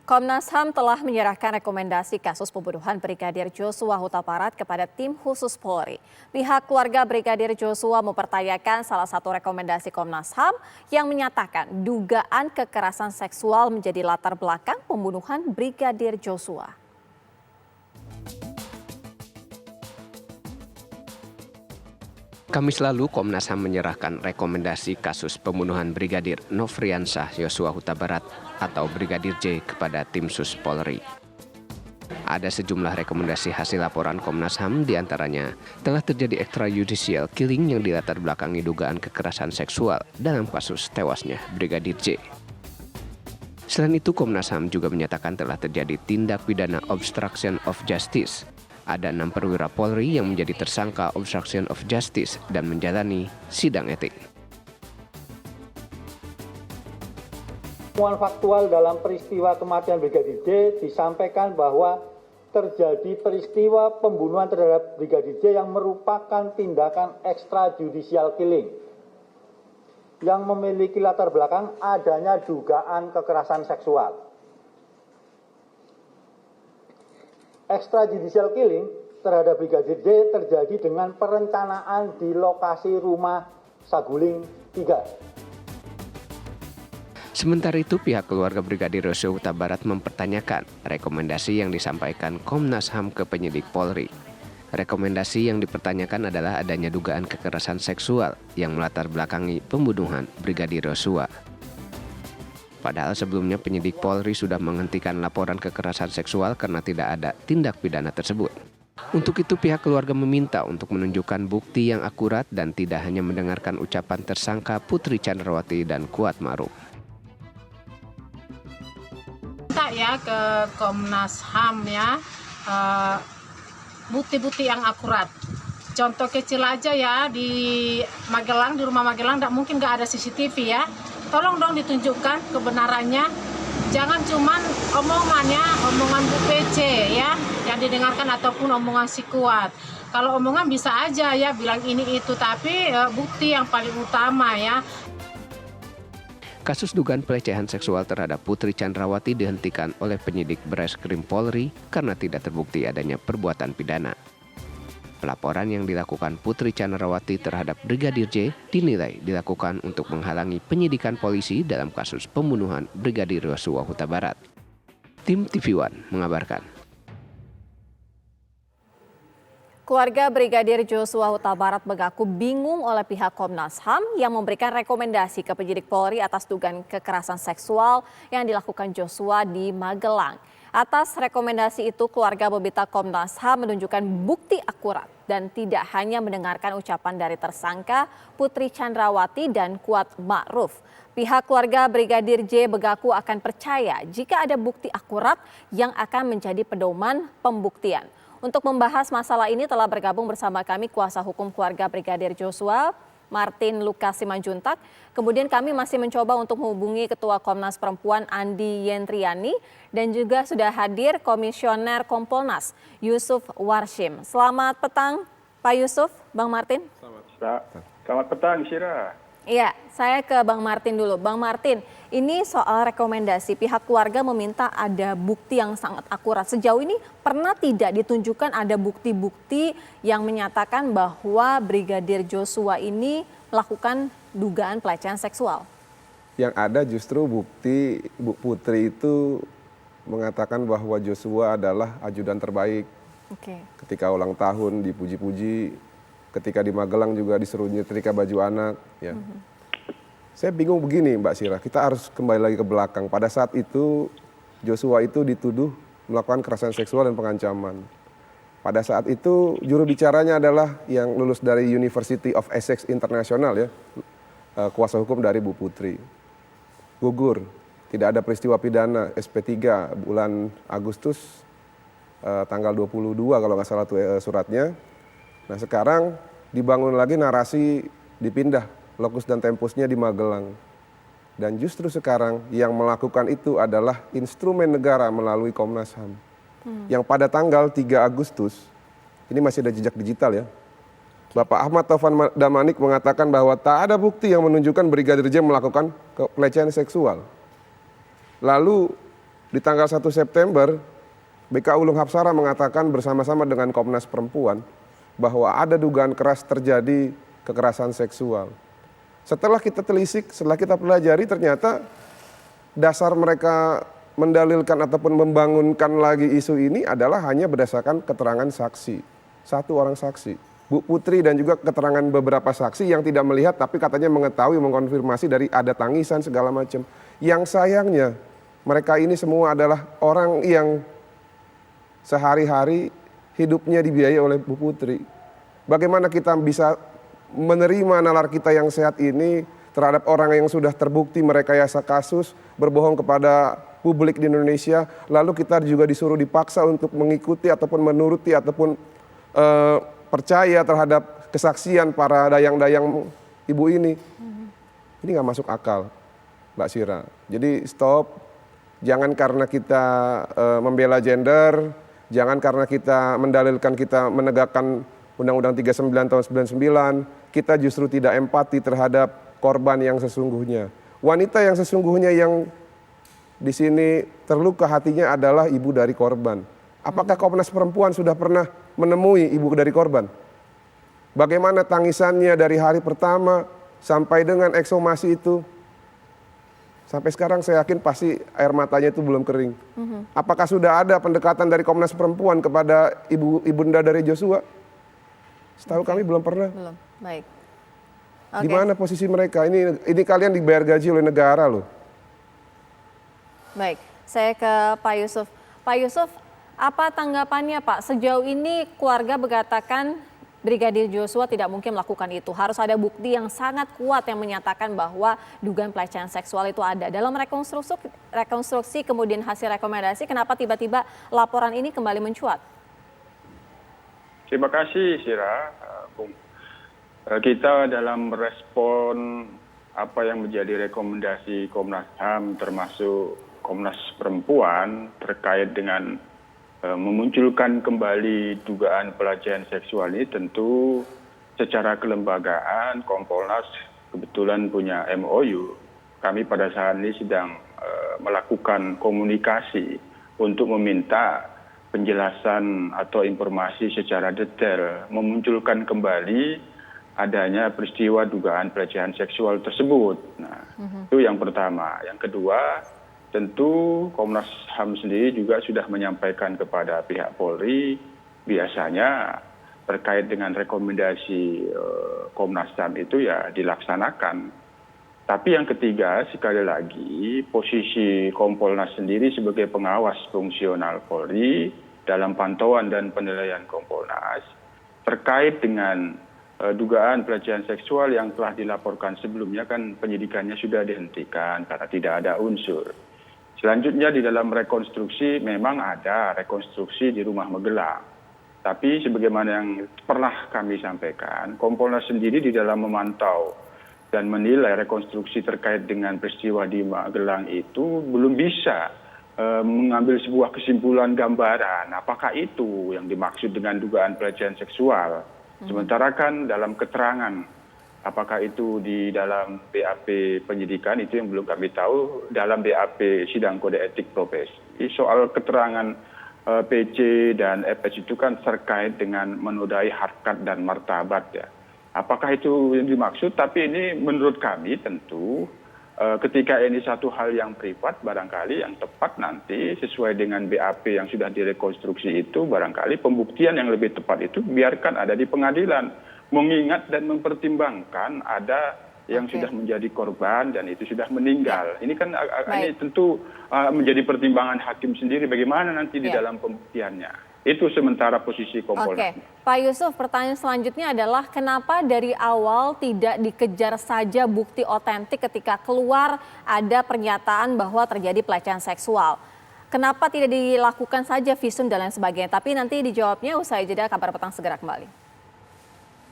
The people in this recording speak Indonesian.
Komnas HAM telah menyerahkan rekomendasi kasus pembunuhan Brigadir Joshua Huta Barat kepada tim khusus Polri. Pihak keluarga Brigadir Joshua mempertanyakan salah satu rekomendasi Komnas HAM yang menyatakan dugaan kekerasan seksual menjadi latar belakang pembunuhan Brigadir Joshua. Kamis lalu, Komnas HAM menyerahkan rekomendasi kasus pembunuhan Brigadir Nofriansah Joshua Huta Barat atau Brigadir J kepada tim sus Polri. Ada sejumlah rekomendasi hasil laporan Komnas HAM, diantaranya telah terjadi extrajudicial killing yang dilatar belakangi dugaan kekerasan seksual dalam kasus tewasnya Brigadir J. Selain itu, Komnas HAM juga menyatakan telah terjadi tindak pidana obstruction of justice. Ada 6 perwira Polri yang menjadi tersangka obstruction of justice dan menjalani sidang etik. Temuan faktual dalam peristiwa kematian Brigadir J disampaikan bahwa terjadi peristiwa pembunuhan terhadap Brigadir J yang merupakan tindakan extrajudicial killing yang memiliki latar belakang adanya dugaan kekerasan seksual. Extrajudicial killing terhadap Brigadir J terjadi dengan perencanaan di lokasi rumah Saguling 3. Sementara itu, pihak keluarga Brigadir Joshua Huta Barat mempertanyakan rekomendasi yang disampaikan Komnas HAM ke penyidik Polri. Rekomendasi yang dipertanyakan adalah adanya dugaan kekerasan seksual yang melatar belakangi pembunuhan Brigadir Joshua. Padahal sebelumnya penyidik Polri sudah menghentikan laporan kekerasan seksual karena tidak ada tindak pidana tersebut. Untuk itu pihak keluarga meminta untuk menunjukkan bukti yang akurat dan tidak hanya mendengarkan ucapan tersangka Putri Chandrawati dan Kuat Ma'ruf. Minta ya ke Komnas HAM ya, bukti-bukti yang akurat. Contoh kecil aja ya, di Magelang, di rumah Magelang mungkin nggak ada CCTV ya. Tolong dong ditunjukkan kebenarannya, jangan cuman omongan Bu PC ya, yang didengarkan ataupun omongan si Kuat. Kalau omongan bisa aja ya bilang ini itu, tapi bukti yang paling utama ya. Kasus dugaan pelecehan seksual terhadap Putri Chandrawati dihentikan oleh penyidik Bareskrim Polri karena tidak terbukti adanya perbuatan pidana. Pelaporan yang dilakukan Putri Chandrawati terhadap Brigadir J dinilai dilakukan untuk menghalangi penyidikan polisi dalam kasus pembunuhan Brigadir Joshua Huta Barat. Tim TV One mengabarkan. Keluarga Brigadir Joshua Huta Barat mengaku bingung oleh pihak Komnas HAM yang memberikan rekomendasi ke penyidik Polri atas dugaan kekerasan seksual yang dilakukan Joshua di Magelang. Atas rekomendasi itu, keluarga meminta Komnas HAM menunjukkan bukti akurat dan tidak hanya mendengarkan ucapan dari tersangka Putri Chandrawati dan Kuat Ma'ruf. Pihak keluarga Brigadir J mengaku akan percaya jika ada bukti akurat yang akan menjadi pedoman pembuktian. Untuk membahas masalah ini telah bergabung bersama kami kuasa hukum keluarga Brigadir Joshua, Martin Lukas Simanjuntak. Kemudian kami masih mencoba untuk menghubungi Ketua Komnas Perempuan Andi Yentriani dan juga sudah hadir Komisioner Kompolnas Yusuf Warshim. Selamat petang Pak Yusuf, Bang Martin. Selamat petang Syira. Iya, saya ke Bang Martin dulu. Bang Martin, ini soal rekomendasi pihak keluarga meminta ada bukti yang sangat akurat. Sejauh ini pernah tidak ditunjukkan ada bukti-bukti yang menyatakan bahwa Brigadir Joshua ini melakukan dugaan pelecehan seksual? Yang ada justru bukti Bu Putri itu mengatakan bahwa Joshua adalah ajudan terbaik. Ketika ulang tahun dipuji-puji, ketika di Magelang juga disuruh nyetrika baju anak. Ya. Saya bingung begini Mbak Syira, kita harus kembali lagi ke belakang. Pada saat itu Joshua itu dituduh melakukan kekerasan seksual dan pengancaman. Pada saat itu juru bicaranya adalah yang lulus dari University of Essex International ya, kuasa hukum dari Bu Putri. Gugur, tidak ada peristiwa pidana SP3 bulan Agustus tanggal 22 kalau nggak salah suratnya. Nah sekarang dibangun lagi narasi dipindah lokus dan tempusnya di Magelang. Dan justru sekarang yang melakukan itu adalah instrumen negara melalui Komnas HAM. Yang pada tanggal 3 Agustus, ini masih ada jejak digital ya. Bapak Ahmad Taufan Damanik mengatakan bahwa tak ada bukti yang menunjukkan Brigadir J melakukan pelecehan seksual. Lalu di tanggal 1 September, BK Ulung Hapsara mengatakan bersama-sama dengan Komnas Perempuan bahwa ada dugaan keras terjadi kekerasan seksual. Setelah kita telisik, setelah kita pelajari, ternyata dasar mereka mendalilkan ataupun membangunkan lagi isu ini adalah hanya berdasarkan keterangan saksi. Satu orang saksi, Bu Putri, dan juga keterangan beberapa saksi yang tidak melihat tapi katanya mengetahui, mengkonfirmasi dari ada tangisan segala macam. Yang sayangnya mereka ini semua adalah orang yang sehari-hari hidupnya dibiayai oleh Bu Putri. Bagaimana kita bisa menerima nalar kita yang sehat ini terhadap orang yang sudah terbukti merekayasa kasus, berbohong kepada publik di Indonesia, lalu kita juga disuruh dipaksa untuk mengikuti ataupun menuruti ataupun percaya terhadap kesaksian para dayang-dayang ibu ini. Ini nggak masuk akal, Mbak Syira. Jadi stop, jangan karena kita membela gender, jangan karena kita mendalilkan kita menegakkan Undang-Undang 39 tahun 99, kita justru tidak empati terhadap korban yang sesungguhnya. Wanita yang sesungguhnya yang di sini terluka hatinya adalah ibu dari korban. Apakah Komnas Perempuan sudah pernah menemui ibu dari korban? Bagaimana tangisannya dari hari pertama sampai dengan ekshumasi itu? Sampai sekarang saya yakin pasti air matanya itu belum kering. Apakah sudah ada pendekatan dari Komnas Perempuan kepada ibunda dari Joshua? Setahu kami belum pernah. Belum, baik. Di mana posisi mereka? Ini kalian dibayar gaji oleh negara loh. Baik, saya ke Pak Yusuf. Pak Yusuf, apa tanggapannya Pak? Sejauh ini keluarga mengatakan Brigadir Joshua tidak mungkin melakukan itu. Harus ada bukti yang sangat kuat yang menyatakan bahwa dugaan pelecehan seksual itu ada. Dalam rekonstruksi kemudian hasil rekomendasi, kenapa tiba-tiba laporan ini kembali mencuat? Terima kasih, Syira. Bung. Kita dalam merespon apa yang menjadi rekomendasi Komnas HAM termasuk Komnas Perempuan terkait dengan memunculkan kembali dugaan pelecehan seksual ini, tentu secara kelembagaan Kompolnas kebetulan punya MOU. Kami pada saat ini sedang melakukan komunikasi untuk meminta penjelasan atau informasi secara detail memunculkan kembali adanya peristiwa dugaan pelecehan seksual tersebut. Nah, itu yang pertama. Yang kedua, tentu Komnas HAM sendiri juga sudah menyampaikan kepada pihak Polri, biasanya terkait dengan rekomendasi Komnas HAM itu ya dilaksanakan. Tapi yang ketiga, sekali lagi, posisi Kompolnas sendiri sebagai pengawas fungsional Polri dalam pantauan dan penilaian Kompolnas terkait dengan dugaan pelecehan seksual yang telah dilaporkan sebelumnya kan penyidikannya sudah dihentikan karena tidak ada unsur. Selanjutnya di dalam rekonstruksi memang ada rekonstruksi di Rumah Magelang. Tapi sebagaimana yang pernah kami sampaikan, Kompolnas sendiri di dalam memantau dan menilai rekonstruksi terkait dengan peristiwa di Magelang itu belum bisa mengambil sebuah kesimpulan gambaran apakah itu yang dimaksud dengan dugaan pelecehan seksual. Sementara kan dalam keterangan apakah itu di dalam BAP penyidikan itu yang belum kami tahu, dalam BAP sidang kode etik profesi. Soal keterangan PC dan FS itu kan terkait dengan menodai harkat dan martabat ya. Apakah itu yang dimaksud? Tapi ini menurut kami tentu ketika ini satu hal yang privat, barangkali yang tepat nanti sesuai dengan BAP yang sudah direkonstruksi itu, barangkali pembuktian yang lebih tepat itu biarkan ada di pengadilan. Mengingat dan mempertimbangkan ada yang sudah menjadi korban dan itu sudah meninggal. Ini kan ini tentu menjadi pertimbangan hakim sendiri bagaimana nanti di dalam pembuktiannya. Itu sementara posisi Kompolnas. Pak Yusuf, pertanyaan selanjutnya adalah kenapa dari awal tidak dikejar saja bukti otentik ketika keluar ada pernyataan bahwa terjadi pelecehan seksual? Kenapa tidak dilakukan saja visum dan lain sebagainya? Tapi nanti dijawabnya usai jeda. Kabar Petang segera kembali.